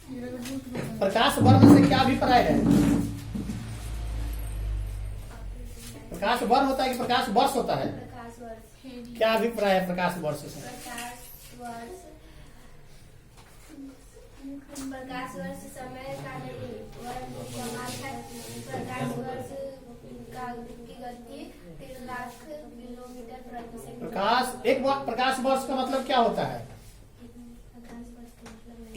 प्रकाश वर्ण से क्या अभिप्राय है? प्रकाश वर्ण होता है कि प्रकाश वर्ष होता है? क्या अभिप्राय है प्रकाश वर्ष से? प्रकाश वर्ष समय का नहीं, प्रकाश वर्ष की गति 3 लाख किलोमीटर प्रति सेकंड। प्रकाश वर्ष का मतलब क्या होता है?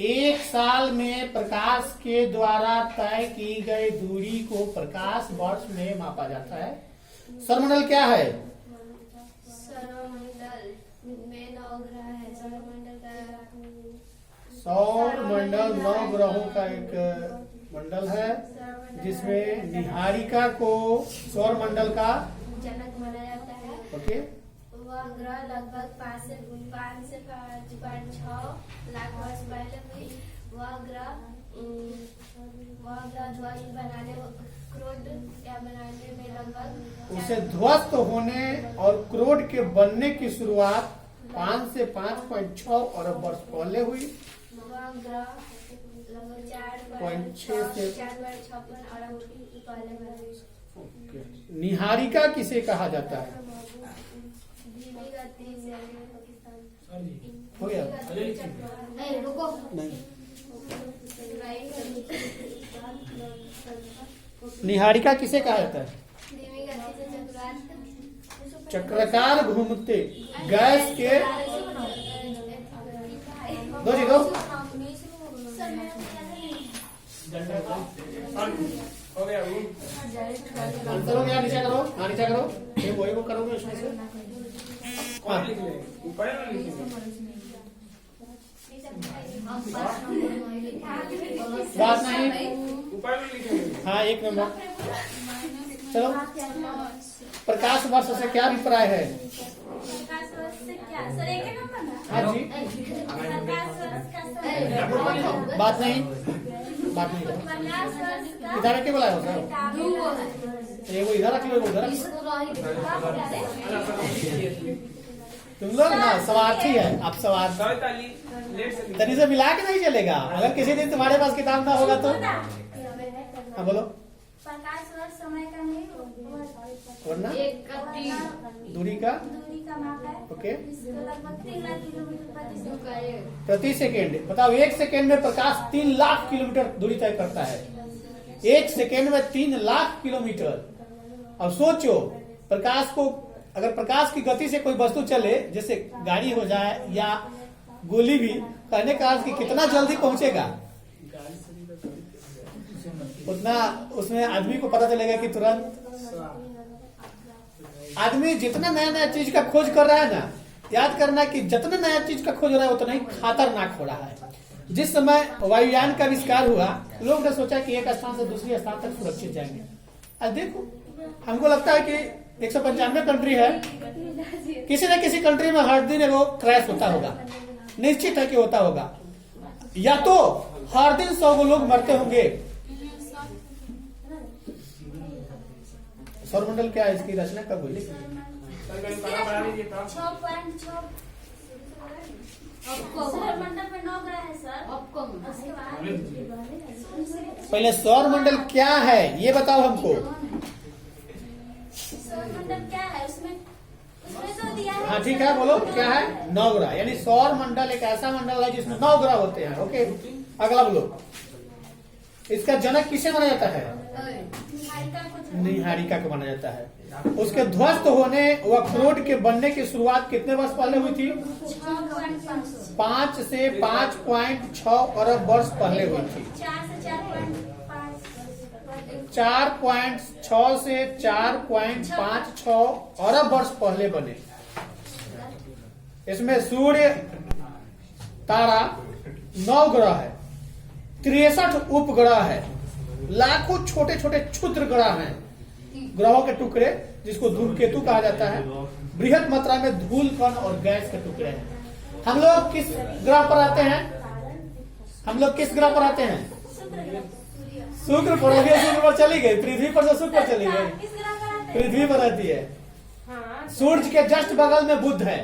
एक साल में प्रकाश के द्वारा तय की गई दूरी को प्रकाश वर्ष में मापा जाता है। सौरमंडल क्या है? सौरमंडल में 9 ग्रह है। सौरमंडल 9 ग्रहों का एक मंडल है, जिसमें निहारिका को सौरमंडल का जनक माना जाता है। ओके। वह ग्रह लगभग 5 से 5.6 लाख वर्ष पहले हुई। वह ग्रह ध्वस्त बनाने में लगभग उसे ध्वस्त होने और क्रोड के बनने की शुरुआत 5 से 5.6 अरब वर्ष पहले हुई। वह ग्रह लगभग 4.6 से 4.56 अरब पहले हुई। निहारिका किसे कहा जाता है? धीमी गति से हो गया? नहीं, रुको। नहीं। निहारिका किसे कहा जाता है? धीमी गति से चक्राकार घूमते गैस के दो जी दो हो गया आंसर हो गया। नीचे करो, हाँ नीचे करो, ये वही को करोगे इसमें से। हाँ। ऊपर ना लिखे बात नहीं। ऊपर में लिखे। हाँ, 1 नंबर। चलो, प्रकाश वर्ष से क्या अभिप्राय है? प्रकाश वर्ष से क्या सर? 1 नंबर ना? हाँ जी। प्रकाश वर्ष का समय बात नहीं, बात नहीं। प्रकाश वर्ष का इधर रख के बुलाया हो सर। ये वो इधर रख लो, उधर रख लो। तुम लोग ना स्वार्थी है, आप स्वार्थ तनी से मिला के नहीं चलेगा। अगर किसी दिन तुम्हारे पास किताब ना होगा तो हाँ बोलो। प्रकाश वर्ष समय का नहीं, वरना दूरी का माप है। ओके। लगभग 3 लाख किलोमीटर प्रति सेकेंड। बताओ, 1 सेकेंड में प्रकाश 3 लाख किलोमीटर दूरी तय करता है। 1 सेकेंड में 3 लाख किलोमीटर। अब सोचो, प्रकाश को अगर प्रकाश की गति से कोई वस्तु चले, जैसे गाड़ी हो जाए या गोली भी, कहने का अर्थ कि कितना जल्दी पहुंचेगा, उतना उसमें आदमी को पता चलेगा कि तुरंत। आदमी जितना नया नया चीज का खोज कर रहा है ना, याद करना कि जितना नया चीज का खोज हो रहा है उतना ही खतरनाक हो रहा है। जिस समय वायुयान का आविष्कार हुआ, लोग ने सोचा कि एक स्थान से दूसरे स्थान तक सुरक्षित जाएंगे। अब देखो, हमको लगता है कि 195 कंट्री है, किसी न किसी कंट्री में हर दिन वो क्रैश होता होगा, निश्चित है कि होता होगा। या तो हर दिन 100 लोग मरते होंगे। सौरमंडल क्या है? इसकी रचना कब हुई? 6.6 सौरमंडल में 9 ग्रह है सर। पहले सौरमंडल क्या है ये बताओ हमको। सौरमंडल क्या है? उसमें तो दिया है। हाँ ठीक है, बोलो क्या है? 9 ग्रह। यानी सौरमंडल एक ऐसा मंडल है जिसमें 9 ग्रह होते हैं। ओके, अगला बोलो। इसका जनक किसे माना जाता है? निहारिका को माना जाता है। उसके ध्वस्त होने व क्रोड के बनने की शुरुआत कितने वर्ष पहले हुई थी? 5 से 5.6 अरब वर्ष पहले हुई थी। 4.6 से 4.56 अरब वर्ष पहले बने। इसमें सूर्य तारा 9 ग्रह है, 63 उपग्रह है, लाखों छोटे छोटे क्षुद्र ग्रह हैं, ग्रहों के टुकड़े जिसको धूमकेतु कहा जाता है। बृहद मात्रा में धूल कण और गैस के टुकड़े हैं। हम लोग किस ग्रह पर आते हैं? हम लोग किस ग्रह पर आते हैं? शुक्र पर। शुक्र पर चली गई, पृथ्वी पर से शुक्र पर चली गई, पृथ्वी पर रहती है। सूर्य के जस्ट बगल में बुध है।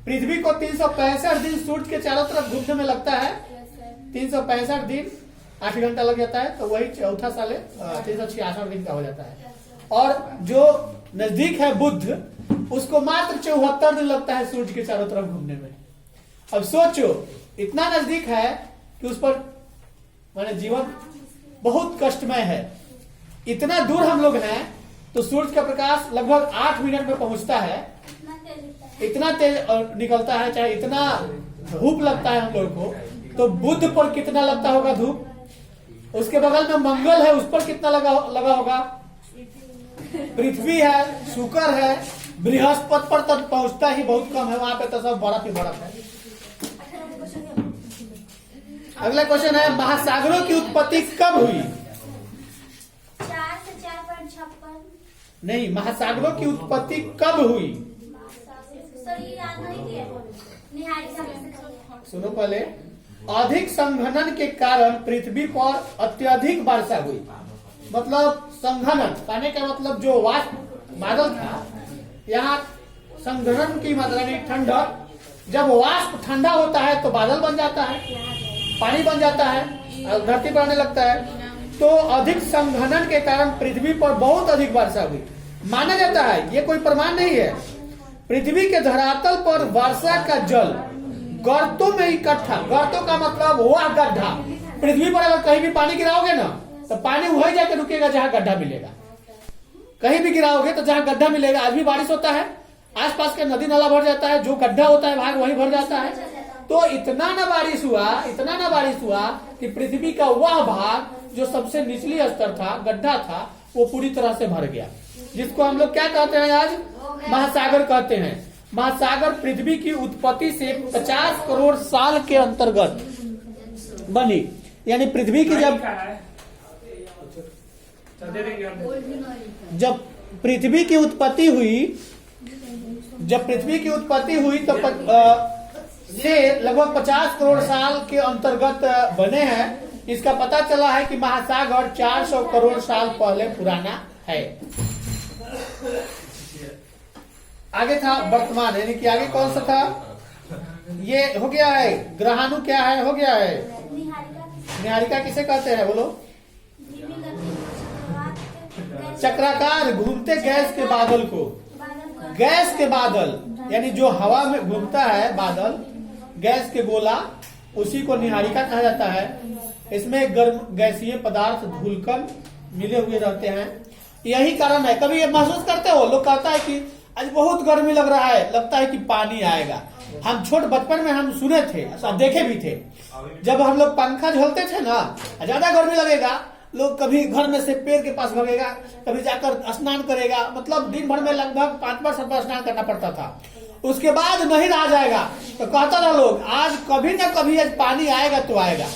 पृथ्वी को 365 दिन सूर्य के चारों तरफ घूमने में लगता है। 365 दिन 8 घंटा लग जाता है, तो वही चौथा साल 366 दिन का हो जाता है। और जो नजदीक है बुध, उसको मात्र 74 दिन लगता है सूर्य के चारों तरफ घूमने में। अब सोचो, इतना नजदीक है कि उस पर माने जीवन बहुत कष्टमय है। इतना दूर हम लोग हैं तो सूर्य का प्रकाश लगभग 8 मिनट में पहुंचता है, इतना तेज निकलता है, चाहे इतना धूप लगता है हम लोग को, तो बुध पर कितना लगता होगा धूप। उसके बगल में मंगल है, उस पर कितना लगा होगा। पृथ्वी है, शुक्र है, बृहस्पति पर तो पहुंचता ही बहुत कम है, वहां पे तो सब बर्फ ही बर्फ है। अगला क्वेश्चन है, महासागरों की उत्पत्ति कब हुई। 4 से 4.56। नहीं, महासागरों की उत्पत्ति कब हुई। सर ये याद नहीं है, निहारिका से सुनो पहले। अधिक संघनन के कारण पृथ्वी पर अत्यधिक वर्षा हुई। मतलब संघनन कहने का मतलब जो वाष्प बादल था, यहाँ संघनन की मात्रा नहीं, ठंडक। जब वाष्प ठंडा होता है तो बादल बन जाता है, पानी बन जाता है, धरती पर आने लगता है। तो अधिक संघनन के कारण पृथ्वी पर बहुत अधिक वर्षा हुई माना जाता है। ये कोई प्रमाण नहीं है। पृथ्वी के धरातल पर वर्षा का जल गर्तों में इकट्ठा, गर्तों का मतलब वह गड्ढा। पृथ्वी पर अगर कहीं भी पानी गिराओगे ना, तो पानी वही जाकर रुकेगा जहां गड्ढा मिलेगा। कहीं भी गिराओगे तो जहां गड्ढा मिलेगा। आज भी बारिश होता है, आसपास के नदी नाला भर जाता है, जो गड्ढा होता है भाग वही भर जाता है। तो इतना ना बारिश हुआ कि पृथ्वी का वह भाग जो सबसे निचली स्तर था, गड्ढा था, वो पूरी तरह से भर गया, जिसको हम लोग क्या कहते हैं आज, महासागर कहते हैं। महासागर पृथ्वी की उत्पत्ति से 50 करोड़ साल के अंतर्गत बनी। यानी पृथ्वी की जब पृथ्वी की उत्पत्ति हुई तो से लगभग 50 करोड़ साल के अंतर्गत बने हैं। इसका पता चला है कि महासागर 400 करोड़ साल पहले पुराना है। आगे था वर्तमान, यानी कि आगे कौन सा था, ये हो गया है। ग्रहाणु क्या है, हो गया है। निहारिका किसे कहते हैं बोलो। चक्राकार घूमते गैस के बादल को, गैस के बादल यानी जो हवा में घूमता है बादल, गैस के गोला, उसी को निहारिका कहा जाता है। इसमें गर्म गैसीय पदार्थ धूलकण मिले हुए रहते हैं। यही कारण है, कभी ये महसूस करते हो, लोग कहता है कि आज बहुत गर्मी लग रहा है, लगता है कि पानी आएगा। हम छोटे बचपन में हम सुने थे, देखे भी थे, जब हम लोग पंखा झलते थे ना, ज्यादा गर्मी लगेगा, लोग कभी घर में से पेड़ के पास भागेगा, कभी जाकर स्नान करेगा। मतलब दिन भर में लगभग 5 बार 7 बार स्नान करना पड़ता था। उसके बाद नहीं रहा जाएगा तो कहता था लोग, आज कभी न कभी आज पानी आएगा तो आएगा।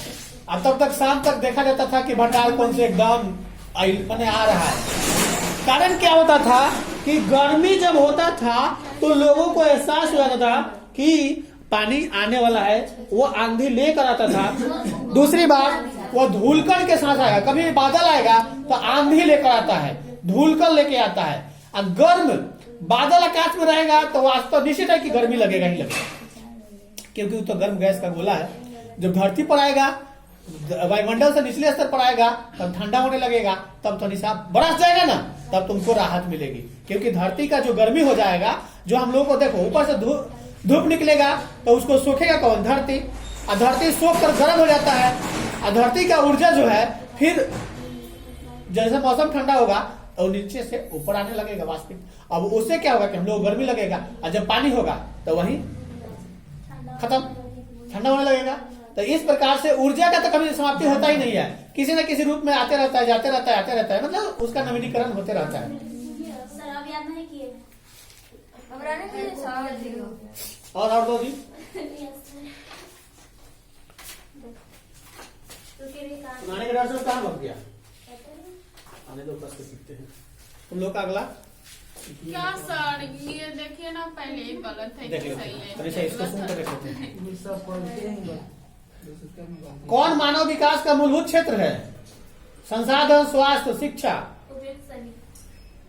अब तब तक शाम तक देखा जाता था कि भंडार कौन से एकदम आ रहा है। कारण क्या होता था कि गर्मी जब होता था तो लोगों को एहसास हो जाता था कि पानी आने वाला है, वो आंधी लेकर आता था। दूसरी बात, वो धूलकण के साथ आएगा। कभी बादल आएगा तो आंधी लेकर आता है, धूलकण लेके आता है। और गर्म बादल आकाश में रहेगा तो वास्तव निश्चित है कि गर्मी लगेगा ही लगेगा, क्योंकि वो तो गर्म गैस का गोला है। जब धरती पर आएगा, वायुमंडल से निचले स्तर पर आएगा, तब ठंडा होने लगेगा, तब तो निशाब बरस जाएगा ना, तब तुमको राहत मिलेगी। क्योंकि धरती का जो गर्मी हो जाएगा, जो हम लोग को देखो ऊपर से धूप निकलेगा तो उसको सोखेगा कौन, धरती। और धरती सोख कर गर्म हो जाता है। और धरती का ऊर्जा जो है, फिर जैसे मौसम ठंडा होगा तो नीचे से ऊपर आने लगेगा वाष्पित। अब उससे क्या होगा कि हम लोग गर्मी लगेगा, और जब पानी होगा तो वही खत्म, ठंडा होने लगेगा। तो इस प्रकार से ऊर्जा का तो कभी समाप्ति होता ही नहीं है, किसी न किसी रूप में आते रहता है, जाते रहता है, आते रहता है, मतलब उसका नवीनीकरण होते रहता है। सर अब याद नहीं किए। और दो जी सुनाने के डर से कहाँ भाग गया, आने दो, कस के सीखते हैं। तुम लोग का अगला क्या सर, ये देखिए ना, पहले गलत है, देख लो, सही है। इसको सुन कर देख लेते हैं। कौन मानव विकास का मूलभूत क्षेत्र है? संसाधन, स्वास्थ्य, शिक्षा।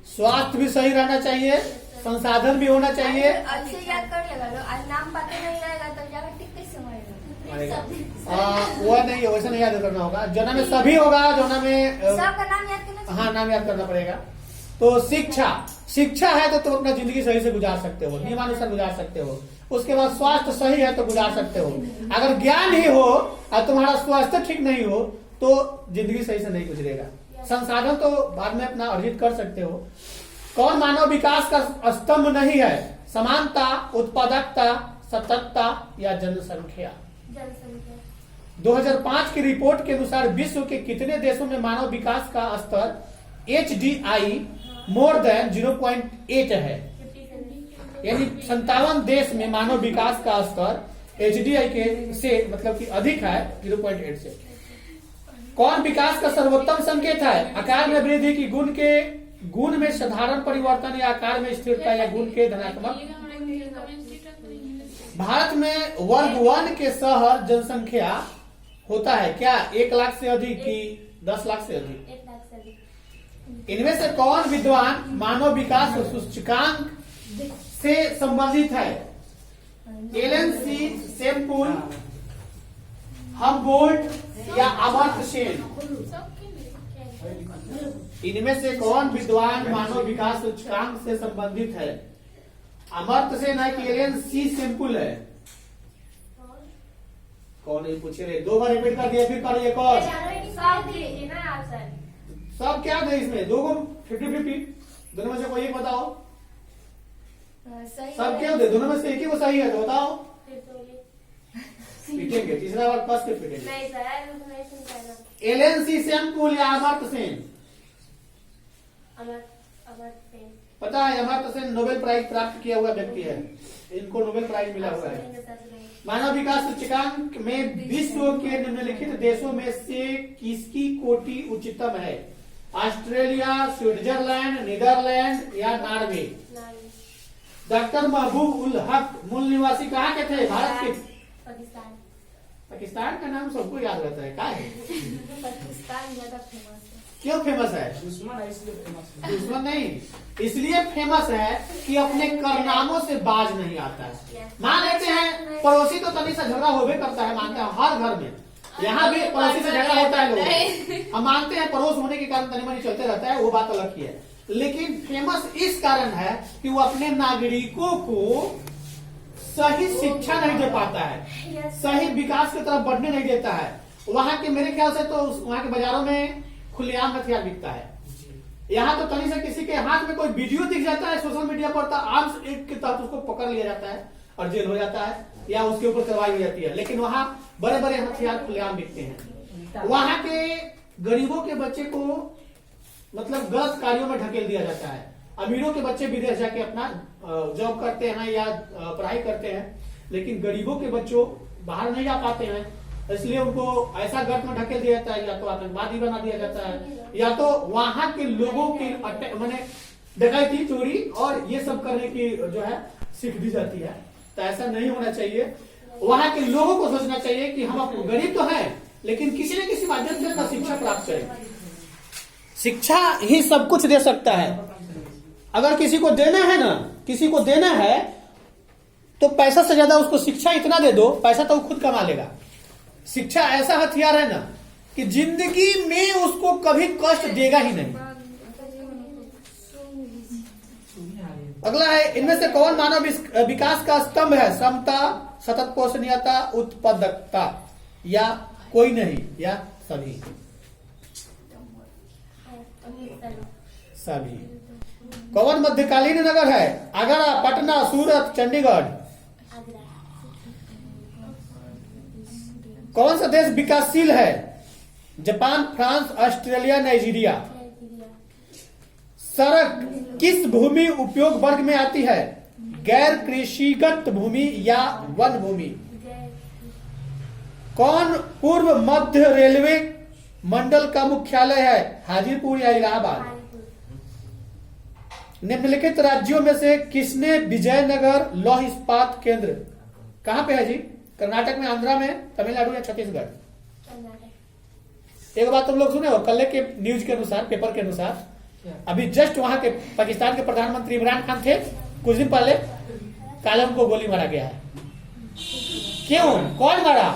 स्वास्थ्य भी सही रहना चाहिए, संसाधन भी होना चाहिए। अच्छे याद कर लेगा, आज नाम पता नहीं रहेगा तो जाकर टिक कैसे मरेगा। वो नहीं, वैसा नहीं याद करना होगा। जना में सभी होगा, जना में सबका नाम याद करना। हाँ, नाम याद करना पड़ेगा। तो शिक्षा है तो तुम अपना जिंदगी सही से गुजार सकते हो, नियमानुसार गुजार सकते हो। उसके बाद स्वास्थ्य सही है तो गुजार सकते हो। अगर ज्ञान ही हो और तुम्हारा स्वास्थ्य ठीक नहीं हो तो जिंदगी सही से नहीं गुजरेगा। संसाधन तो बाद में अपना अर्जित कर सकते हो। कौन मानव विकास का स्तंभ नहीं है? समानता, उत्पादकता, सततता या जनसंख्या? 2005 की रिपोर्ट के अनुसार विश्व के कितने देशों में मानव विकास का स्तर HDI मोर देन 0.8 है? यानी 57 देश में मानव विकास का स्तर HDI के से मतलब कि अधिक है 0.8 से। कौन विकास का सर्वोत्तम संकेत है? आकार में वृद्धि की गुण में साधारण परिवर्तन या आकार में स्थिरता या गुण के धनात्मक? भारत में वर्ग 1 के शहर जनसंख्या होता है क्या 1 लाख से अधिक की 10 लाख से अधिक? 1 लाख से अधिक। इनमें से कौन विद्वान मानव विकास सूचकांक से संबंधित है? एलन सी सेम्पुल, हम्बोल्ट या अमर्त्य सेन? इनमें से कौन विद्वान मानव विकास सूचकांक से संबंधित है? अमर्त्य सेन है कि एलन सी सेम्पुल है? कौन नहीं पूछे रहे, 2 बार रिपीट कर दिया, फिर कर एक और। सब क्या है इसमें? 2 को 50-50, दोनों में से कोई एक बताओ। सब क्या होते? दोनों में से एक ही वो सही है तो बताओ। पीटेंगे, तीसरा बार कस के पीटेंगे। एलन सी सेम्पुल या अमर्त्य सेन? पता है, अमर्त्य सेन नोबेल प्राइज प्राप्त किया हुआ व्यक्ति है, इनको नोबेल प्राइज मिला हुआ है। मानव विकास सूचकांक में विश्व के निम्नलिखित देशों में से किसकी कोटि उच्चतम है? ऑस्ट्रेलिया, स्विट्जरलैंड, नीदरलैंड या नॉर्वे? डॉक्टर महबूब उल हक मूल निवासी कहाँ के थे? भारत के? पाकिस्तान का नाम सबको याद रहता है, क्या है? पाकिस्तान ज्यादा फेमस है। क्यों फेमस है? दुश्मन है इसलिए फेमस है। दुश्मन नहीं, इसलिए फेमस है कि अपने कारनामों से बाज नहीं आता है। मान लेते हैं पड़ोसी तो तनी सा झगड़ा होबे करता है, मानते हैं हर घर में, यहाँ भी पड़ोसी से झगड़ा होता है लोग, हम मानते हैं पड़ोस होने के कारण तनी मनी चलते रहता है, वो बात अलग ही है। लेकिन फेमस इस कारण है कि वो अपने नागरिकों को सही शिक्षा नहीं दे पाता है, सही विकास की तरफ बढ़ने नहीं देता है। वहाँ के मेरे ख्याल से तो वहाँ के बाजारों में खुलेआम हथियार बिकता है। यहाँ तो कहीं से किसी के हाथ में कोई वीडियो दिख जाता है सोशल मीडिया पर तो आर्म्स एक्ट के तहत उसको पकड़ लिया जाता है और जेल हो जाता है या उसके ऊपर कार्रवाई हो जाती है। लेकिन वहाँ बड़े बड़े हथियार खुलेआम बिकते हैं। वहाँ के गरीबों के बच्चे को मतलब गलत कार्यों में ढकेल दिया जाता है। अमीरों के बच्चे विदेश जाके अपना जॉब करते हैं या पढ़ाई करते हैं, लेकिन गरीबों के बच्चों बाहर नहीं जा पाते हैं, इसलिए उनको ऐसा गर्त में ढकेल दिया जाता है, या तो आतंकवादी बना दिया जाता है या तो वहां के लोगों की मैंने डकैती, चोरी और ये सब करने की जो है सीख दी जाती है। तो ऐसा नहीं होना चाहिए। वहां के लोगों को सोचना चाहिए कि हम गरीब तो हैं लेकिन किसी न किसी माध्यम से अपना शिक्षा प्राप्त करें। शिक्षा ही सब कुछ दे सकता है। अगर किसी को देना है ना, किसी को देना है तो पैसा से ज्यादा उसको शिक्षा इतना दे दो, पैसा तो वो खुद कमा लेगा। शिक्षा ऐसा हथियार है ना कि जिंदगी में उसको कभी कष्ट देगा ही नहीं। अगला है, इनमें से कौन मानव विकास का स्तंभ है? समता, सतत पोषणीयता, उत्पादकता या कोई नहीं या सभी? सभी। कौन मध्यकालीन नगर है? आगरा, पटना, सूरत, चंडीगढ़? कौन सा देश विकासशील है? Japan, France, Australia, Nigeria? सड़क किस भूमि उपयोग वर्ग में आती है? गैर कृषिगत भूमि या वन भूमि? कौन पूर्व मध्य रेलवे मंडल का मुख्यालय है? हाजीपुर या इलाहाबाद? निम्नलिखित राज्यों में से किसने विजयनगर लौह इस्पात केंद्र, कहां पे है जी? कर्नाटक में, आंध्रा में, तमिलनाडु या छत्तीसगढ़? एक बात तुम लोग सुने हो, कल के न्यूज के अनुसार, पेपर के अनुसार, अभी जस्ट वहां के पाकिस्तान के प्रधानमंत्री इमरान खान थे, कुछ दिन पहले काले उनको गोली मारा गया है। क्यों? कौन मारा?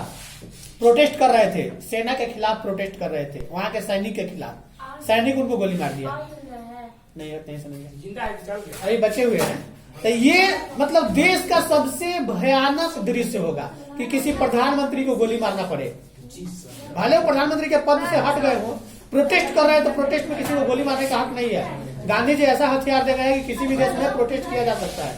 प्रोटेस्ट कर रहे थे, सेना के खिलाफ प्रोटेस्ट कर रहे थे, वहां के सैनिक के खिलाफ। सैनिक उनको गोली मार दिया। और सुन रहे हैं नहीं नहीं सुनेंगे, जिंदा है कि चल गया? अभी बचे हुए हैं। तो ये मतलब देश का सबसे भयानक दृश्य होगा कि किसी प्रधानमंत्री को गोली मारना पड़े। जी सर। भले वो प्रधानमंत्री के पद से हट गए हो, प्रोटेस्ट कर रहे हैं, तो प्रोटेस्ट में किसी को गोली मारने का हक नहीं है। गांधी जी ऐसा हथियार दे गए हैं कि किसी भी देश में प्रोटेस्ट किया जा सकता है।